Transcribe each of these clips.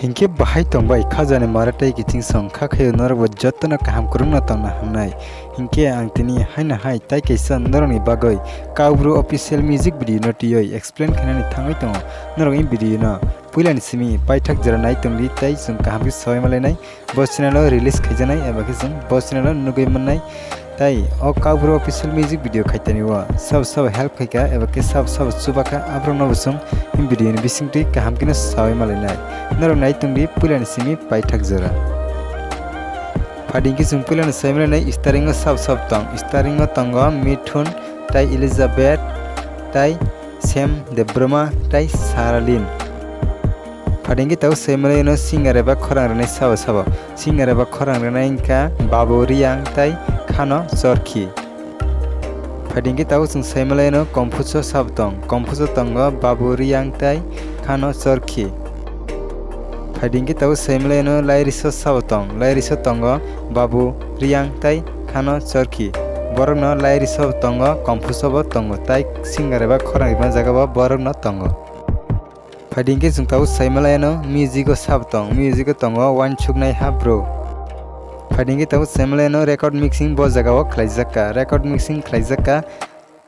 हिंके बाहाय तंबाय खाजाने माराtai kiting song khakhayo norbo jottona kaham kurungna tongna hangnai हिंके आं तिनी हायना हाय ताइ kaisa noroni bagoi Kaubru official music video no tiyoi explain khanani thangai tongo norok in video no puilani simi paithak jara nai tongli tai jung kaham ki soi malai bo channel release khaijanai eba ki jung bo channel nugui mannai tai o Kaubru official music video khaitani wa sab help khaika eba ki sab chubaka abrong no busung in video ni bisingti kaham kina soi malai norok nai tongli puilani simi paithak jara Fadingki jung puilani soi malai starring o sab tong starring o tongo Mithun tai Elizabeth tai Sam Debroma tai Saralin Fadingki tau soi malai no singer eba khorang rani sabo singer eba khorang rani inka Babu Riang tai Khano Chorkhi Fadingki tau jung soi malai no Kompuso tongo Babu Riang tai Khano Chorkhi Fadingki tau soi malai no Lairiso tongo Babu Riang tai Khano Chorkhi borok no Lairiso tongo Kompuso bo tongo tai singer eba khorang rima jaga bo borok no tongo Fadingki jung tau soi malai no music o tongo Wansuknai ha bro Fadingki tau soi malai no record mixing bo jaga o khlaijaka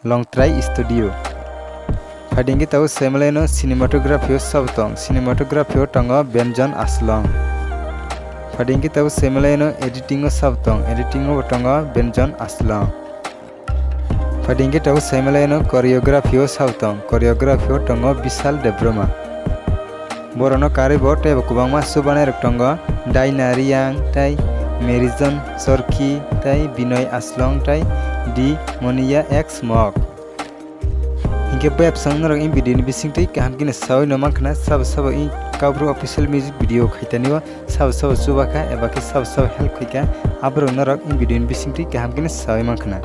Longtrai studio Fadingki tau soi malai no cinematography o tongo Benjon Aslong Fadingki tau soi malai no editing o tongo Benjon Aslong Fadingki tau soi malai no choreography o tongo Bishal Debroma Borono kari bo tai kubangma subanai rok tongo Daina Riang tai Merizon Chorkhi tai Binoy Aslong tai Di Monia X Mok Hinke web song norok in video ni bisingtui kaham kina sawai no mankna sabo in Kaubru official music video khaitani wa sabo chubaka eba ke sabo help khaika abro norok in video ni bisingtui kaham kina sawai mankna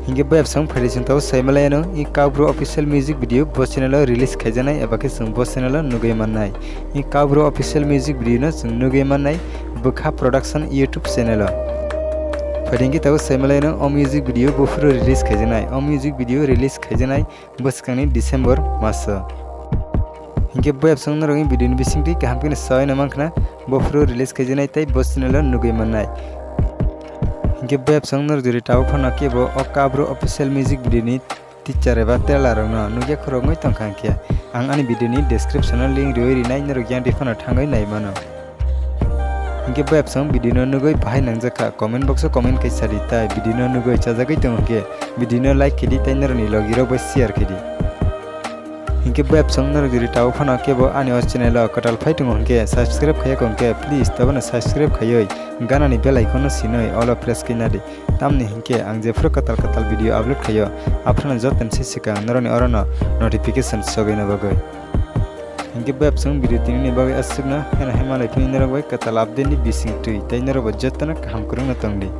Hinke web song fadisung tau soi malai no in Kaubru official music video bo channel release khaijanai eba ke jung bo channel nugui mannai in Kaubru official music video no jung nugui mannai Bukha production YouTube channel Fadingki tau soi malai no o music video bofuro release khaijanai boskangni December maso Hinke web song norok in video ni bisingtui kaham kina sawai no mankna bofuro release khaijanai tai bo channel nugui mannai Hinke web song norok juri tau phano kebo o Kaubru official music video ni teacher eba trailer rok no nugya khorogoi tongkhangkya ang ani video ni description o link rioi rinai norok yang phano thangoi nai mano Hinke web song video no nugoi bahai nangjaka comment box o comment kaisari tai video no nugoi chajagai tongke video no like kedi tai noroni logiro bo share kedi Hinke web song norok juri tau phano kebo ani o channel o kotal phai tongo hingke subscribe khaya kongke please tabana subscribe khayoi gana ni bell icon no sinoi all press kinadi tamni hinke ang jefro kotal video upload khayo aprana joten sisika noroni orono notification sogaina bagoi Hinke web song video tini ni bagai asugna hena himalay pini norok bai kotal update ni bising tui tai norok bo jottona kaham kurungna tongdi